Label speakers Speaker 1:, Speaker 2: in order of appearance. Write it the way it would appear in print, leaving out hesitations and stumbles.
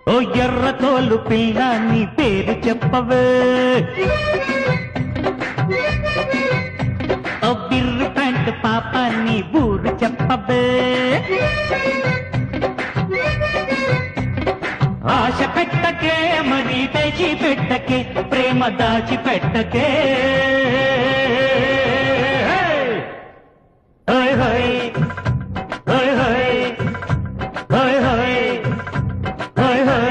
Speaker 1: ఓ ఎర్ర తోలు పిల్ల నీ పేరు చెప్పవే ఓ బిర్రు ప్యాంట్ పాప నీ ఊరు చెప్పవే ఆశ పెట్టకే మరి తెచి పెట్టకే ప్రేమ దాచి పెట్టకే హోయ్ హోయ్ హోయ్ హోయ్ హోయ్ హోయ్ హోయ్ హోయ్